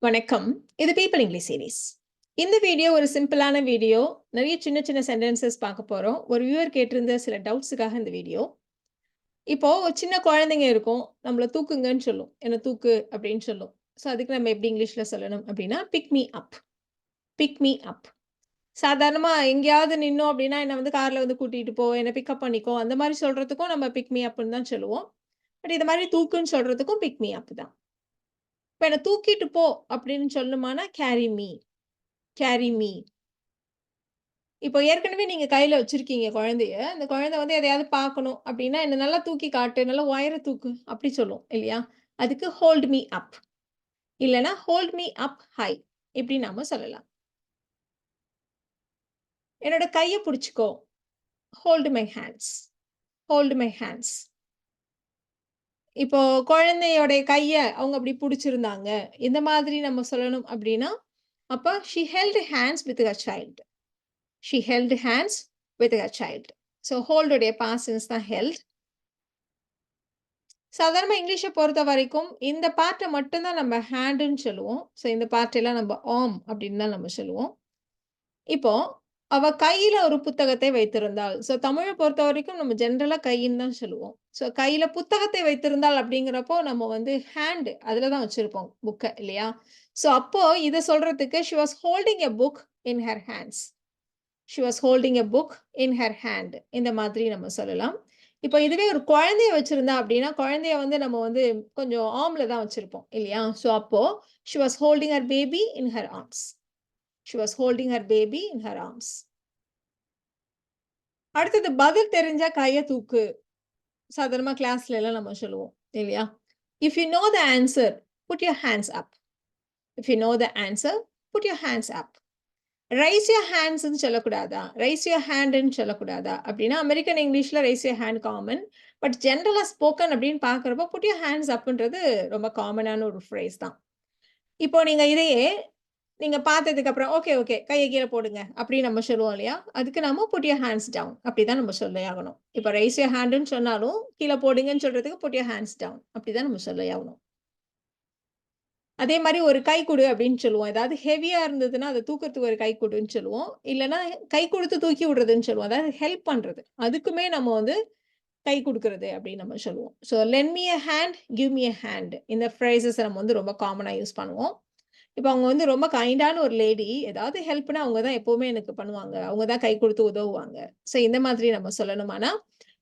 வணக்கம். இது people English series. இந்த வீடியோ ஒரு சிம்பிளான வீடியோ. நிறைய சின்ன சின்ன சென்டென்சஸ் பார்க்க போறோம். ஒரு வியூவர் கேட்டிருந்த சில டவுட்ஸுக்காக இந்த வீடியோ. இப்போ ஒரு சின்ன குழந்தைங்க இருக்கும். நம்மள தூக்குங்கன்னு சொல்லும். என்ன தூக்கு அப்படின்னு சொல்லும். ஸோ அதுக்கு நம்ம எப்படி இங்கிலீஷ்ல சொல்லணும் அப்படின்னா, பிக் மீ அப். பிக் மீ அப். சாதாரணமா எங்கேயாவது நின்னோம் அப்படின்னா, என்ன வந்து கார்ல வந்து கூட்டிட்டு போ, என்ன பிக்கப் பண்ணிக்கோ, அந்த மாரி சொல்றதுக்கும் நம்ம பிக் மீ அப்ன்னு தான் சொல்லுவோம். பட் இது மாரி தூக்குன்னு சொல்றதுக்கும் பிக் மீ அப் தான். இப்ப என்ன தூக்கிட்டு போ அப்படின்னு சொல்லணுமானா, கேரி மீ. Carry me. இப்போ ஏற்கனவே நீங்க கையில வச்சிருக்கீங்க குழந்தைய. அந்த குழந்தை வந்து எதையாவது பார்க்கணும் அப்டின்னா, "என்ன நல்லா தூக்கி காட்டு, நல்லா உயர தூக்கு" அப்டி சொல்லும் இல்லையா? அதுக்கு ஹோல்ட் மீ அப். இல்லன்னா ஹோல்ட் மீ அப் ஹை இப்டி நாம சொல்லலாம். என்னோட கைய புடிச்சுக்கோ. Hold my hands. Hold my hands. இப்போ குழந்தையோடைய கைய அவங்க அப்டி புடிச்சிருந்தாங்க. இந்த மாதிரி நம்ம சொல்லணும் அப்டின்னா, அப்ப she held hands with her child. She held hands with her child. So hold உடைய பாஸ்ட் டென்ஸ் தான் ஹெல்ட். சாதாரணமா இங்கிலீஷ பொறுத்தவரைக்கும், இந்த பார்ட்ட மட்டும் தான் நம்ம ஹேண்டுன்னு சொல்லுவோம். ஸோ இந்த பார்ட் எல்லாம் நம்ம ஆர்ம் அப்படின்னு தான் நம்ம சொல்லுவோம். இப்போ அவ கையில ஒரு புத்தகத்தை வைத்திருந்தாள். ஸோ தமிழ பொறுத்தவரைக்கும் நம்ம ஜெனரலா கைன்னு தான் சொல்லுவோம். ஸோ கையில புத்தகத்தை வைத்திருந்தாள் அப்படிங்கிறப்போ, நம்ம வந்து ஹேண்ட் அதுல தான் வச்சிருப்போம் புக்க இல்லையா? ஸோ அப்போ இத சொல்றதுக்கு she was holding a book in her hands. She was holding a book in her hand. இந்த மாதிரி நம்ம சொல்லலாம். இப்போ இதுவே ஒரு குழந்தைய வச்சிருந்தா அப்படின்னா, குழந்தைய வந்து நம்ம வந்து கொஞ்சம் ஆர்ம்ல தான் வச்சிருப்போம் இல்லையா? ஸோ அப்போ she was holding her baby in her arms. She was holding her baby in her arms. அடுத்தது பதில் தெரிஞ்சா கைய தூக்கு. சாதாரணமா கிளாஸ்ல எல்லாம் நம்ம சொல்லுவோம் இல்லையா? If you know the answer, put your hands up. If you know the answer, put your hands up. Raise your ஹேண்ட்ஸ்ன்னு சொல்லக்கூடாதா? ரைஸ் யூர் ஹேண்டுன்னு சொல்லக்கூடாதா? அப்டின்னா, அமெரிக்கன் இங்கிலீஷ்ல raise your hand common. But ஜெனரலா ஸ்போக்கன் அப்டின்னு பார்க்குறப்போ, புட் யூர் ஹேண்ட்ஸ் அப்ன்றது ரொம்ப காமனான ஒரு ஃப்ரேஸ் தான். இப்போ நீங்க இதையே நீங்க பார்த்ததுக்கு அப்புறம், ஓகே, ஓகே. கைய கீழ போடுங்க. அப்டின்னு நம்ம சொல்லுவோம் இல்லையா? அதுக்கு நாம புட் யூர் ஹேண்ட்ஸ் டவுன். அப்டி தான் நம்ம சொல்லி ஆகணும். இப்போ ரைஸ் யூர் ஹேண்டுன்னு சொன்னாலும், கீழ போடுங்கன்னு சொல்றதுக்கு புட் யூர் ஹேண்ட்ஸ் டவுன். அப்டி தான் நம்ம சொல்லி ஆகணும். அதே மாரி ஒரு கை குடு அப்படின்னு சொல்லுவோம். ஏதாவது ஹெவியா இருந்ததுன்னா, அத தூக்கறதுக்கு ஒரு கை குடுன்னு சொல்லுவோம். இல்லன்னா கை குடுத்து தூக்கி விடுறதுன்னு சொல்லுவோம். அதாவது ஹெல்ப் பண்றது. அதுக்குமே நம்ம வந்து கை குடுக்குறது அப்படின்னு நம்ம சொல்லுவோம். So lend me a hand, give me a hand. இந்த ஃப்ரேசஸ் நம்ம வந்து ரொம்ப காமனா யூஸ் பண்ணுவோம். இப்ப அவங்க வந்து ரொம்ப கைண்டான ஒரு லேடி. ஏதாவது ஹெல்ப்னா அவங்க தான் எப்பவுமே எனக்கு பண்ணுவாங்க. அவங்க தான் கை குடுத்து உதவுவாங்க. ஸோ இந்த மாதிரி நம்ம சொல்லணுமானா,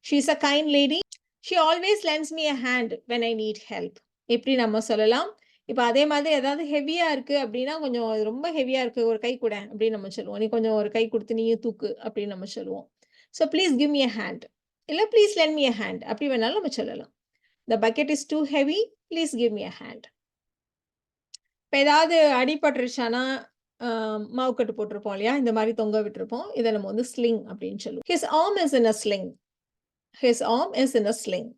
she is a kind lady. She always lends me a hand when I need help. இப்படி நம்ம சொல்லலாம். இப்ப அதே மாதிரி ஏதாவது ஹெவியா இருக்கு அப்படின்னா, கொஞ்சம் அது ரொம்ப ஹெவியா இருக்கு. ஒரு கை குடேன் அப்படின்னு நம்ம சொல்லுவோம். நீ கொஞ்சம் ஒரு கை குடுத்து நீயும் தூக்கு அப்படின்னு நம்ம சொல்லுவோம். So please give me a hand. இல்ல please lend me a hand. அப்படி வேணாலும் நம்ம சொல்லலாம். The bucket is too heavy. Please give me a hand. இப்ப ஏதாவது அடிபட்டுருச்சானா, அ மாவுக்கட்டு போட்டிருப்போம் இல்லையா? இந்த மாரி தொங்க விட்டுருப்போம். இத நம்ம வந்து ஸ்லிங் அப்படின்னு சொல்லுவோம். His arm is in a sling. His arm is in a sling.